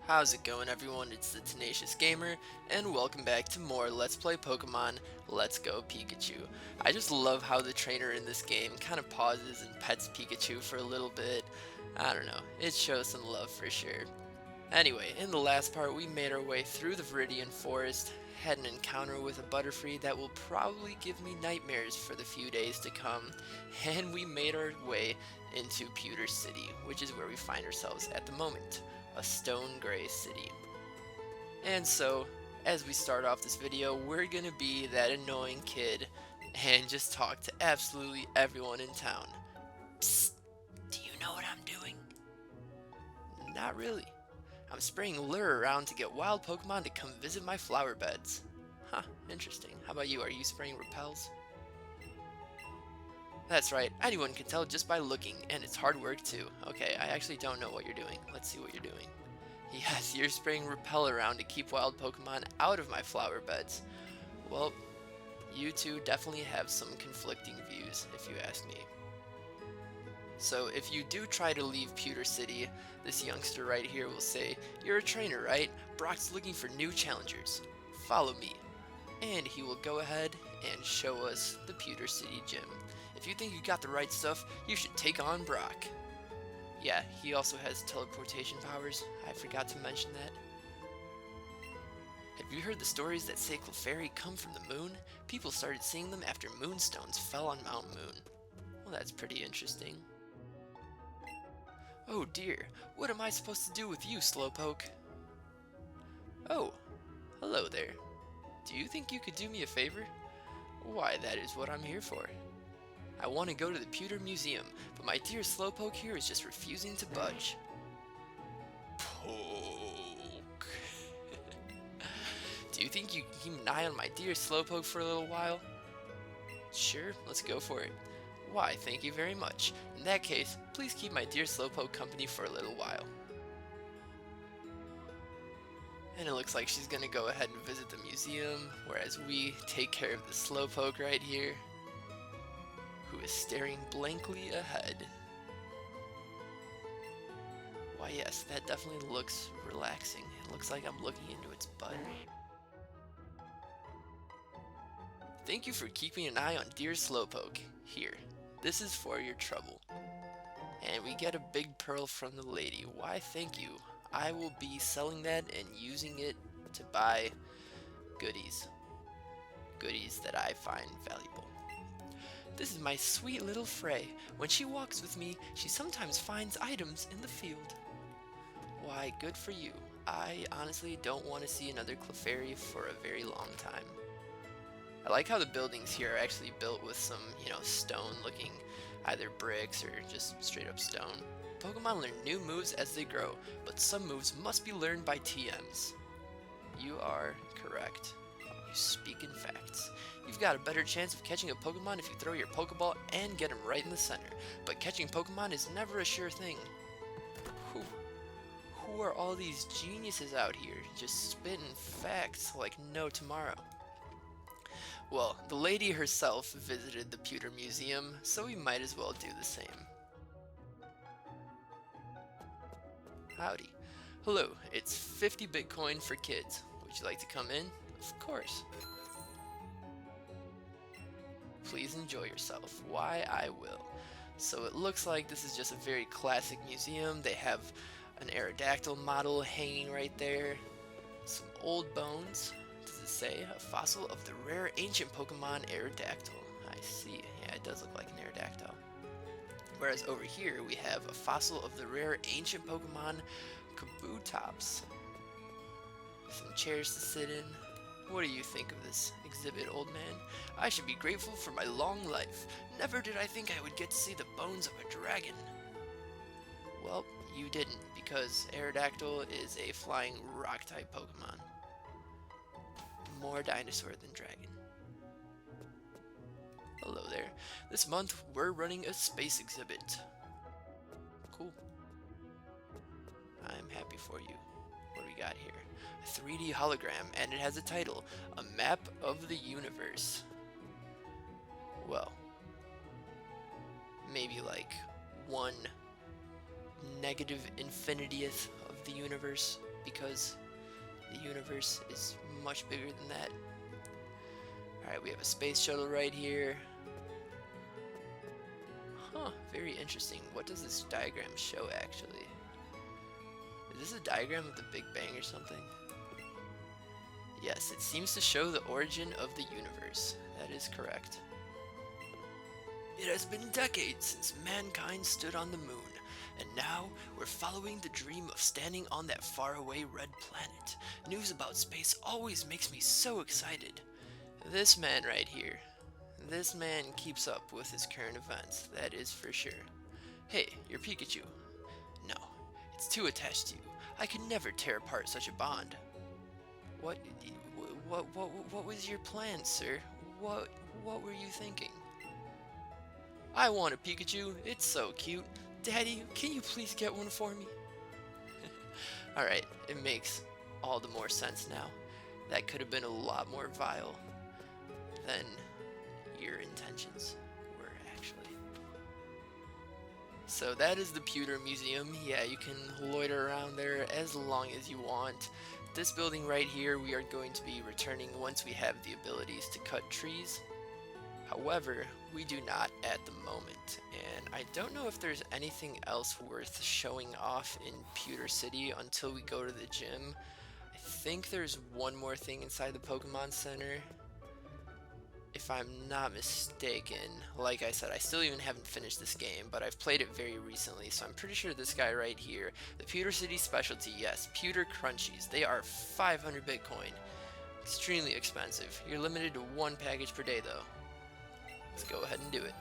How's it going, everyone? It's the Tenacious Gamer, and welcome back to more Let's Play Pokemon Let's Go Pikachu. I just love how the trainer in this game kind of pauses and pets Pikachu for a little bit. I don't know, it shows some love for sure. Anyway, in the last part we made our way through the Viridian Forest, had an encounter with a Butterfree that will probably give me nightmares for the few days to come, and we made our way into Pewter City, which is where we find ourselves at the moment. A stone gray city. And so, as we start off this video, we're gonna be that annoying kid and just talk to absolutely everyone in town. Psst, do you know what I'm doing? Not really. I'm spraying lure around to get wild Pokemon to come visit my flower beds. Huh, interesting. How about you? Are you spraying repels? That's right, anyone can tell just by looking, and it's hard work too. Okay, I actually don't know what you're doing. Let's see what you're doing. Yes, you're spraying repel around to keep wild Pokemon out of my flower beds. Well, you two definitely have some conflicting views, if you ask me. So if you do try to leave Pewter City, this youngster right here will say, "You're a trainer, right? Brock's looking for new challengers. Follow me." And he will go ahead and show us the Pewter City gym. If you think you got the right stuff, you should take on Brock. Yeah, he also has teleportation powers. I forgot to mention that. Have you heard the stories that say Clefairy come from the moon? People started seeing them after moonstones fell on Mount Moon. Well, that's pretty interesting. Oh dear, what am I supposed to do with you, Slowpoke? Oh, hello there. Do you think you could do me a favor? Why, that is what I'm here for. I want to go to the Pewter Museum, but my dear Slowpoke here is just refusing to budge. Poke. Do you think you can keep an eye on my dear Slowpoke for a little while? Sure, let's go for it. Why, thank you very much. In that case, please keep my dear Slowpoke company for a little while. And it looks like she's gonna go ahead and visit the museum, whereas we take care of the Slowpoke right here, who is staring blankly ahead. Why yes, that definitely looks relaxing. It looks like I'm looking into its butt. Thank you for keeping an eye on dear Slowpoke. Here, this is for your trouble. And we get a big pearl from the lady. Why thank you. I will be selling that and using it to buy goodies. Goodies that I find valuable. This is my sweet little Frey. When she walks with me, she sometimes finds items in the field. Why, good for you. I honestly don't want to see another Clefairy for a very long time. I like how the buildings here are actually built with some, stone looking, either bricks or just straight up stone. Pokemon learn new moves as they grow, but some moves must be learned by TMs. You are correct. You speak in facts. You've got a better chance of catching a Pokemon if you throw your Pokeball and get him right in the center, but catching Pokemon is never a sure thing. Who are all these geniuses out here, just spitting facts like no tomorrow? Well, the lady herself visited the Pewter Museum, so we might as well do the same. Howdy. Hello, it's 50 Bitcoin for kids. Would you like to come in? Of course. Please enjoy yourself. Why, I will. So it looks like this is just a very classic museum. They have an Aerodactyl model hanging right there. Some old bones. Does it say? A fossil of the rare ancient Pokemon Aerodactyl. I see. Yeah, it does look like an Aerodactyl. Whereas over here we have a fossil of the rare ancient Pokemon Kabutops. Some chairs to sit in. What do you think of this exhibit, old man? I should be grateful for my long life. Never did I think I would get to see the bones of a dragon. Well, you didn't, because Aerodactyl is a flying rock-type Pokemon. More dinosaur than dragon. Hello there. This month, we're running a space exhibit. Cool. I'm happy for you. What do we got here? A 3D hologram, and it has a title, A Map of the Universe. Well, maybe like 1 negative infinitieth of the universe. because the universe is much bigger than that. Alright, we have a space shuttle right here. Huh, very interesting. What does this diagram show, actually? Is this a diagram of the Big Bang or something? Yes, it seems to show the origin of the universe. That is correct. It has been decades since mankind stood on the moon, and now we're following the dream of standing on that faraway red planet. News about space always makes me so excited. This man right here. This man keeps up with his current events, that is for sure. Hey, you're Pikachu. No, it's too attached to you. I could never tear apart such a bond. What was your plan, sir? What were you thinking? I want a Pikachu. It's so cute. Daddy, can you please get one for me? Alright, it makes all the more sense now. That could have been a lot more vile than your intentions were, actually. So that is the Pewter Museum. Yeah, you can loiter around there as long as you want. This building right here we are going to be returning once we have the abilities to cut trees. However, we do not at the moment, and I don't know if there's anything else worth showing off in Pewter City until we go to the gym. I think there's one more thing inside the Pokemon Center, if I'm not mistaken. Like I said, I still even haven't finished this game, but I've played it very recently, so I'm pretty sure this guy right here, the Pewter City specialty, yes, Pewter Crunchies. They are 500 Bitcoin. Extremely expensive. You're limited to one package per day, though. Let's go ahead and do it.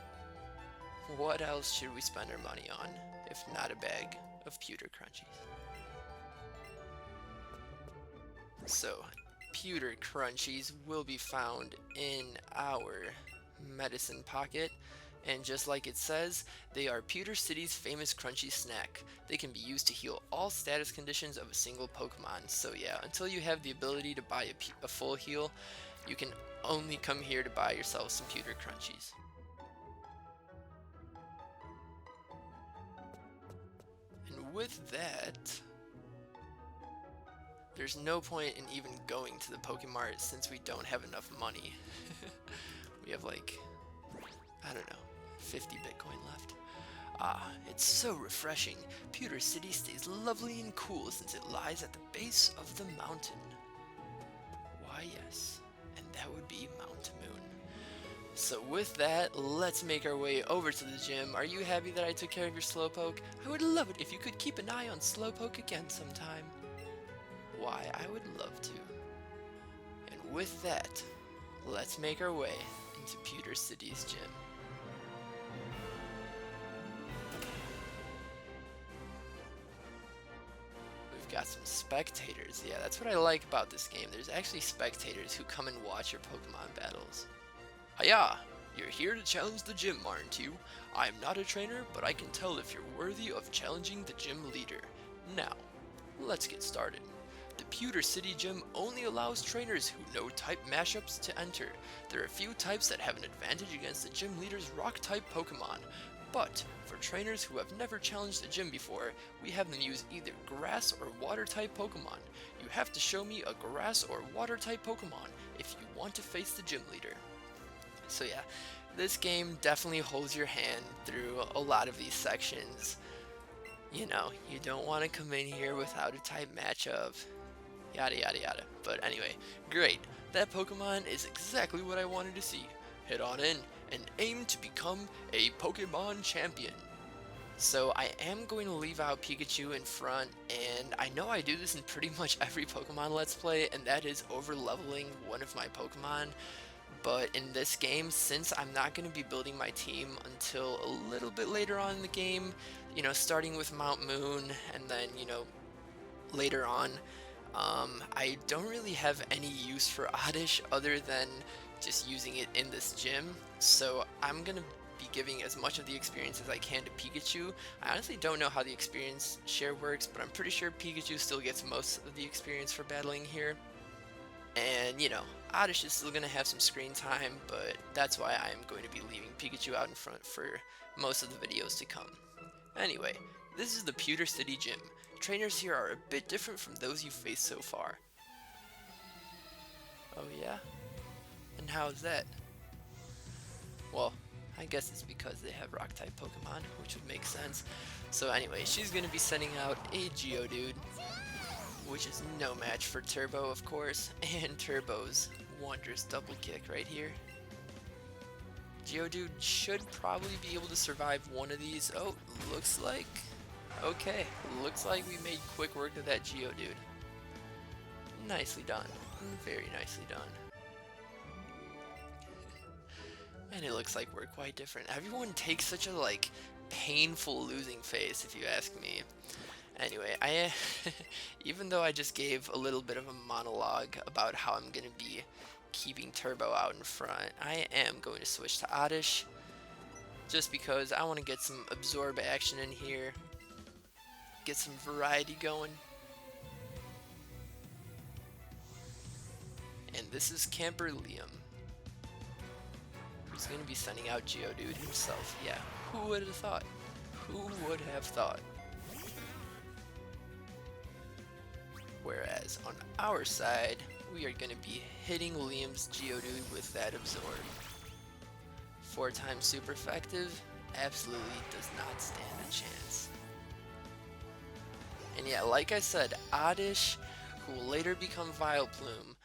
What else should we spend our money on, if not a bag of Pewter Crunchies? So, Pewter Crunchies will be found in our medicine pocket, and just like it says, they are Pewter City's famous crunchy snack. They can be used to heal all status conditions of a single Pokemon. So yeah, until you have the ability to buy a full heal, you can only come here to buy yourself some Pewter Crunchies. And with that, there's no point in even going to the Pokemart since we don't have enough money. We have like, I don't know, 50 Bitcoin left. Ah, it's so refreshing. Pewter City stays lovely and cool since it lies at the base of the mountain. Why yes, and that would be Mountain Moon. So with that, let's make our way over to the gym. Are you happy that I took care of your Slowpoke? I would love it if you could keep an eye on Slowpoke again sometime. Why, I would love to. And with that, let's make our way into Pewter City's gym. We've got some spectators. Yeah, that's what I like about this game. There's actually spectators who come and watch your Pokemon battles. Hiya! You're here to challenge the gym, aren't you? I am not a trainer, but I can tell if you're worthy of challenging the gym leader. Now, let's get started. The Pewter City Gym only allows trainers who know type mashups to enter. There are a few types that have an advantage against the gym leader's rock-type Pokemon, but for trainers who have never challenged the gym before, we have them use either grass or water-type Pokemon. You have to show me a grass or water-type Pokemon if you want to face the gym leader. So yeah, this game definitely holds your hand through a lot of these sections. You know, you don't want to come in here without a type matchup. Yada yada yada. But anyway, great. That Pokemon is exactly what I wanted to see. Head on in and aim to become a Pokemon champion. So I am going to leave out Pikachu in front, and I know I do this in pretty much every Pokemon Let's Play, and that is over-leveling one of my Pokemon. But in this game, since I'm not going to be building my team until a little bit later on in the game, you know, starting with Mount Moon, and then, you know, later on, I don't really have any use for Oddish other than just using it in this gym, so I'm going to be giving as much of the experience as I can to Pikachu. I honestly don't know how the experience share works, but I'm pretty sure Pikachu still gets most of the experience for battling here. And, you know, Oddish is still going to have some screen time, but that's why I'm going to be leaving Pikachu out in front for most of the videos to come. Anyway, this is the Pewter City Gym. trainers here are a bit different from those you've faced so far. Oh yeah? And how's that? Well, I guess it's because they have rock-type Pokemon, which would make sense. So anyway, she's going to be sending out a Geodude, which is no match for Turbo, of course, and Turbo's wondrous double kick right here. Geodude should probably be able to survive one of these. Oh, looks like... Okay, looks like we made quick work of that Geodude. Nicely done. Very nicely done. And it looks like we're quite different. Everyone takes such a, like, painful losing face, if you ask me. Anyway, even though I just gave a little bit of a monologue about how I'm going to be keeping Turbo out in front, I am going to switch to Oddish, just because I want to get some absorb action in here, get some variety going. And this is Camper Liam. He's going to be sending out Geodude himself. Yeah, who would have thought? Who would have thought? Whereas on our side, we are going to be hitting Liam's Geodude with that Absorb. 4-time super effective, absolutely does not stand a chance. And yeah, like I said, Oddish, who will later become Vileplume,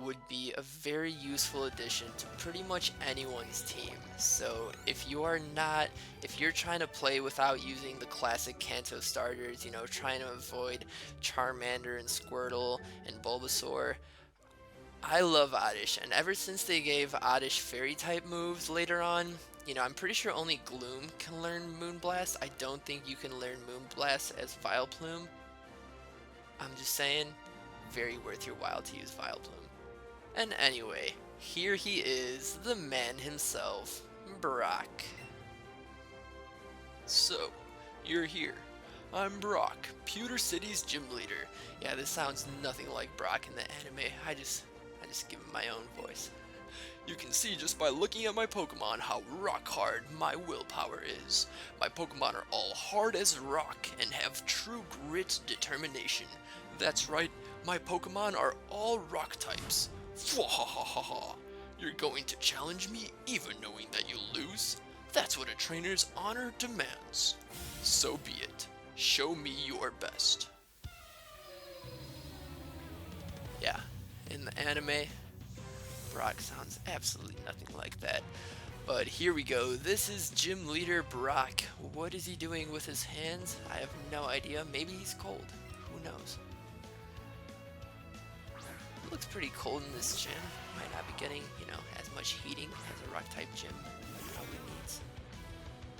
would be a very useful addition to pretty much anyone's team. So if you're trying to play without using the classic Kanto starters, you know, trying to avoid Charmander and Squirtle and Bulbasaur, I love Oddish, and ever since they gave Oddish fairy type moves later on, you know, I'm pretty sure only Gloom can learn Moonblast. I don't think you can learn Moonblast as Vileplume. I'm just saying, very worth your while to use Vileplume. And anyway, here he is, the man himself, Brock. So, you're here. I'm Brock, Pewter City's gym leader. Yeah, this sounds nothing like Brock in the anime. I just give him my own voice. You can see just by looking at my Pokemon how rock hard my willpower is. My Pokemon are all hard as rock and have true grit determination. That's right, my Pokemon are all rock types. Fwahahaha! You're going to challenge me even knowing that you'll lose? That's what a trainer's honor demands. So be it. Show me your best. Yeah, in the anime, Brock sounds absolutely nothing like that. But here we go. This is Gym Leader Brock. What is he doing with his hands? I have no idea. Maybe he's cold. Who knows? Looks pretty cold in this gym. Might not be getting, you know, as much heating as a rock type gym probably needs.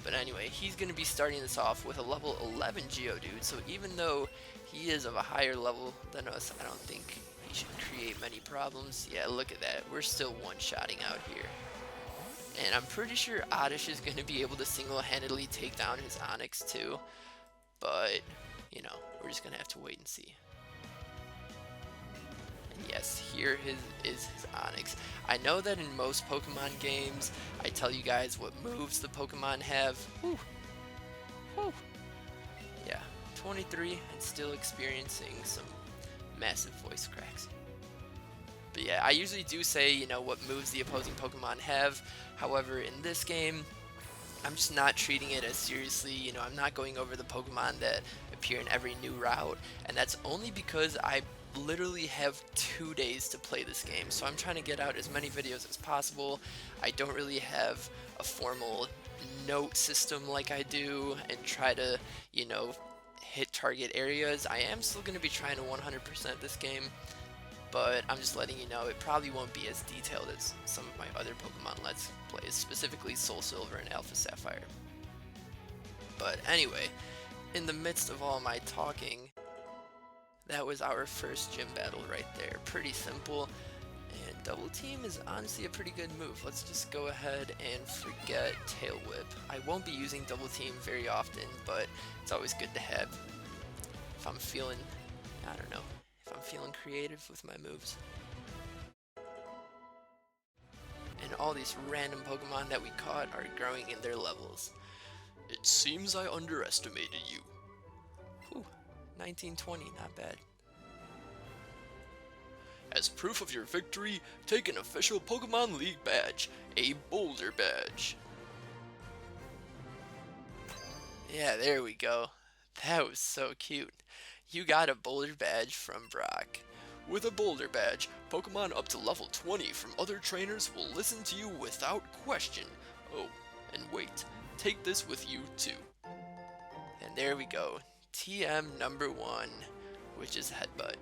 But anyway, he's going to be starting this off with a level 11 Geodude, so even though he is of a higher level than us, I don't think he should create many problems. Yeah, look at that. We're still one-shotting out here. And I'm pretty sure Oddish is going to be able to single-handedly take down his Onix too. But, you know, we're just going to have to wait and see. Yes, here is his Onix. I know that in most Pokemon games, I tell you guys what moves the Pokemon have. Whew. Whew. Yeah, 23 and still experiencing some massive voice cracks. But yeah, I usually do say, you know, what moves the opposing Pokemon have. However, in this game, I'm just not treating it as seriously. You know, I'm not going over the Pokemon that appear in every new route, and that's only because I literally have 2 days to play this game, so I'm trying to get out as many videos as possible. I don't really have a formal note system like I do and try to, you know, hit target areas. I am still going to be trying to 100% this game, but I'm just letting you know it probably won't be as detailed as some of my other Pokemon Let's Plays, specifically Soul Silver and Alpha Sapphire. But anyway, in the midst of all my talking, that was our first gym battle right there. Pretty simple, and Double Team is honestly a pretty good move. Let's just go ahead and forget Tail Whip. I won't be using Double Team very often, but it's always good to have if I'm feeling, I don't know, if I'm feeling creative with my moves. And all these random Pokemon that we caught are growing in their levels. It seems I underestimated you. Whew. 1920, not bad. As proof of your victory, take an official Pokemon League badge, a Boulder badge. Yeah, there we go. That was so cute. You got a Boulder badge from Brock. With a Boulder badge, Pokemon up to level 20 from other trainers will listen to you without question. Oh, and wait, take this with you too. And there we go, TM number 1, which is Headbutt.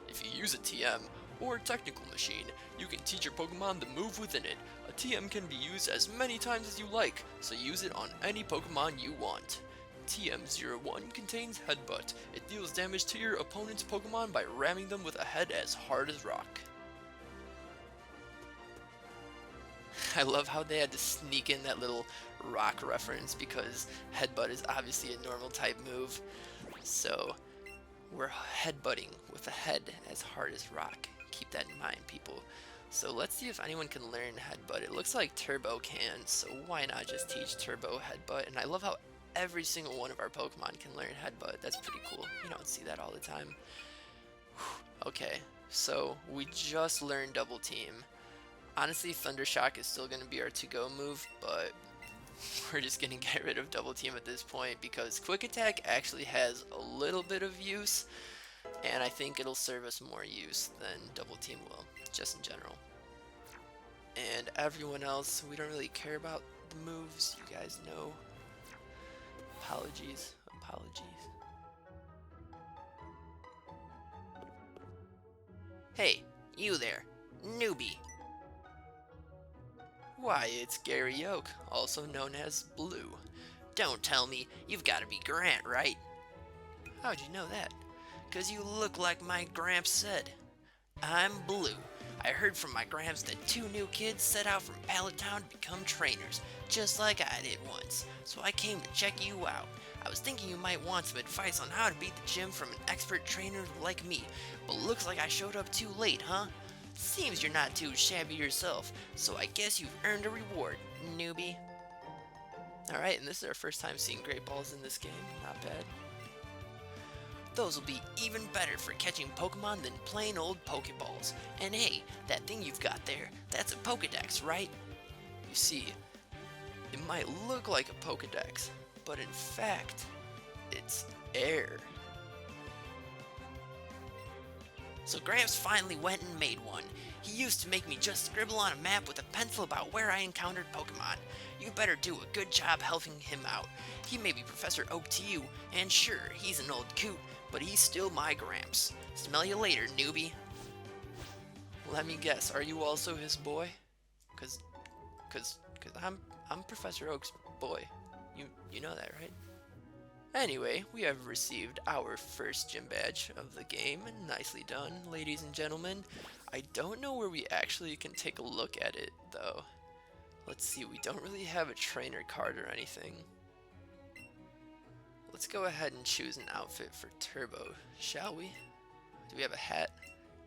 If you use a TM, or Technical Machine, you can teach your Pokemon the move within it. A TM can be used as many times as you like, so use it on any Pokemon you want. TM01 contains Headbutt. It deals damage to your opponent's Pokemon by ramming them with a head as hard as rock. I love how they had to sneak in that little rock reference because Headbutt is obviously a normal type move. So we're headbutting with a head as hard as rock. Keep that in mind, people. So let's see if anyone can learn Headbutt. It looks like Turbo can, so why not just teach Turbo Headbutt? And I love how every single one of our Pokemon can learn Headbutt. That's pretty cool. You don't see that all the time. Okay, so we just learned Double Team. Honestly, Thunder Shock is still going to be our to-go move, but we're just going to get rid of Double Team at this point because Quick Attack actually has a little bit of use, and I think it'll serve us more use than Double Team will, just in general. And everyone else, we don't really care about the moves, you guys know. Apologies. Hey, you there, newbie. Why, it's Gary Oak, also known as Blue. Don't tell me you've got to be Grant, right? How'd you know that? 'Cause you look like my Gramps said. I'm Blue. I heard from my Gramps that 2 new kids set out from Pallet Town to become trainers, just like I did once. So I came to check you out. I was thinking you might want some advice on how to beat the gym from an expert trainer like me, but looks like I showed up too late, huh? Seems you're not too shabby yourself, so I guess you've earned a reward, newbie. Alright, and this is our first time seeing Great Balls in this game. Not bad. Those will be even better for catching Pokemon than plain old Pokeballs. And hey, that thing you've got there, that's a Pokedex, right? You see, it might look like a Pokedex, but in fact, it's air. So Gramps finally went and made one. He used to make me just scribble on a map with a pencil about where I encountered Pokemon. You better do a good job helping him out. He may be Professor Oak to you, and sure, he's an old coot, but he's still my Gramps. Smell you later, newbie. Let me guess, are you also his boy? Cause I'm Professor Oak's boy. You know that, right? Anyway, we have received our first gym badge of the game. Nicely done, ladies and gentlemen. I don't know where we actually can take a look at it, though. Let's see, we don't really have a trainer card or anything. Let's go ahead and choose an outfit for Turbo, shall we? Do we have a hat?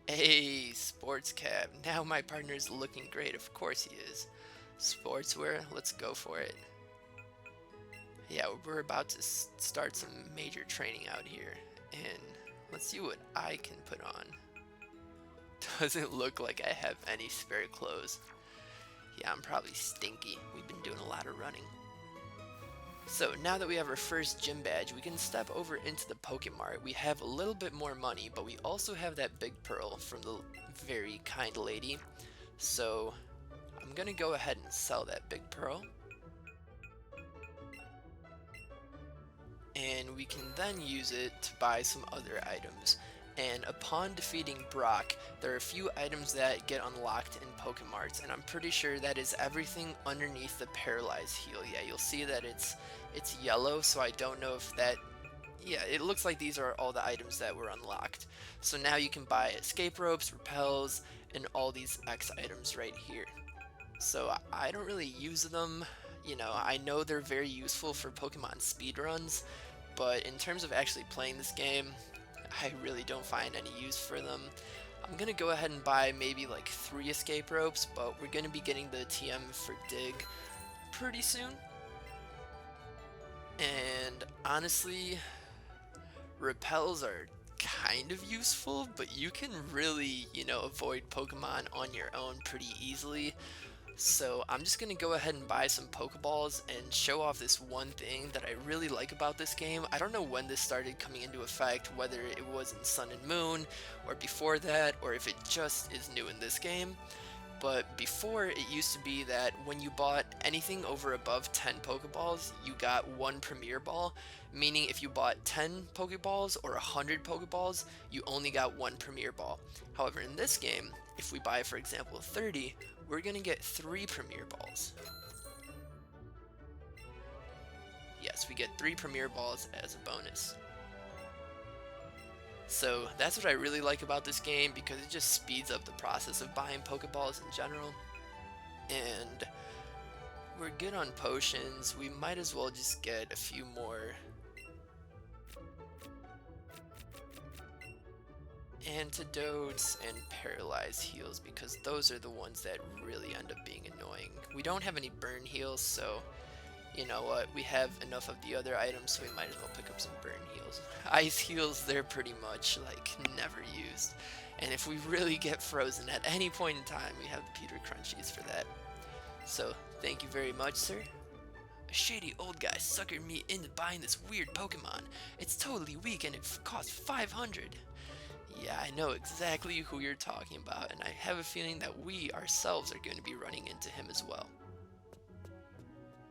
Hey, sports cap. Now my partner's looking great, of course he is. Sportswear, let's go for it. Yeah, we're about to start some major training out here, and let's see what I can put on. Doesn't look like I have any spare clothes. Yeah, I'm probably stinky. We've been doing a lot of running. So now that we have our first gym badge, we can step over into the Pokemart. We have a little bit more money, but we also have that big pearl from the very kind lady. So I'm gonna go ahead and sell that big pearl. And we can then use it to buy some other items. And upon defeating Brock, there are a few items that get unlocked in Pokemarts, and I'm pretty sure that is everything underneath the Paralyzed Heal. Yeah, you'll see that it's yellow, so I don't know if that... Yeah, it looks like these are all the items that were unlocked. So now you can buy escape ropes, repels, and all these X items right here. So I don't really use them. You know, I know they're very useful for Pokemon speedruns, but in terms of actually playing this game, I really don't find any use for them. I'm gonna go ahead and buy maybe like 3 escape ropes, but we're gonna be getting the TM for Dig pretty soon. And honestly, repels are kind of useful, but you can really, avoid Pokemon on your own pretty easily. So I'm just going to go ahead and buy some Pokeballs and show off this one thing that I really like about this game. I don't know when this started coming into effect, whether it was in Sun and Moon or before that, or if it just is new in this game. But before, it used to be that when you bought anything over above 10 Pokeballs, you got one Premier Ball, meaning if you bought 10 Pokeballs or 100 Pokeballs, you only got one Premier Ball. However, in this game, if we buy, for example, 30, we're going to get 3 Premier Balls. Yes, we get 3 Premier Balls as a bonus. So that's what I really like about this game, because it just speeds up the process of buying Pokeballs in general. And we're good on potions. We might as well just get a few more antidotes and paralyze heals, because those are the ones that really end up being annoying. We don't have any burn heals, so you know what, we have enough of the other items, so we might as well pick up some burn heals. Ice heals, they're pretty much like never used, and if we really get frozen at any point in time, we have the Peter Crunchies for that. So thank you very much, sir. A shady old guy suckered me into buying this weird Pokemon. It's totally weak and it costs 500. Yeah, I know exactly who you're talking about, and I have a feeling that we ourselves are going to be running into him as well.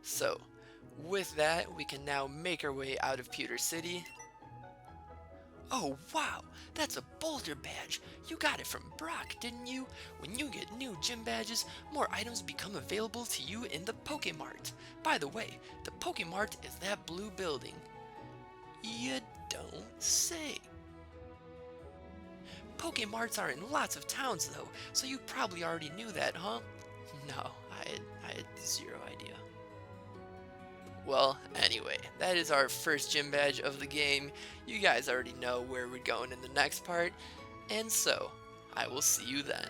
So, with that, we can now make our way out of Pewter City. Oh wow, that's a Boulder badge. You got it from Brock, didn't you? When you get new gym badges, more items become available to you in the Pokémart. By the way, the Pokémart is that blue building. You don't say. Pokémarts are in lots of towns though, so you probably already knew that, huh? No, I had zero idea. Well, anyway, that is our first gym badge of the game. You guys already know where we're going in the next part, and so, I will see you then.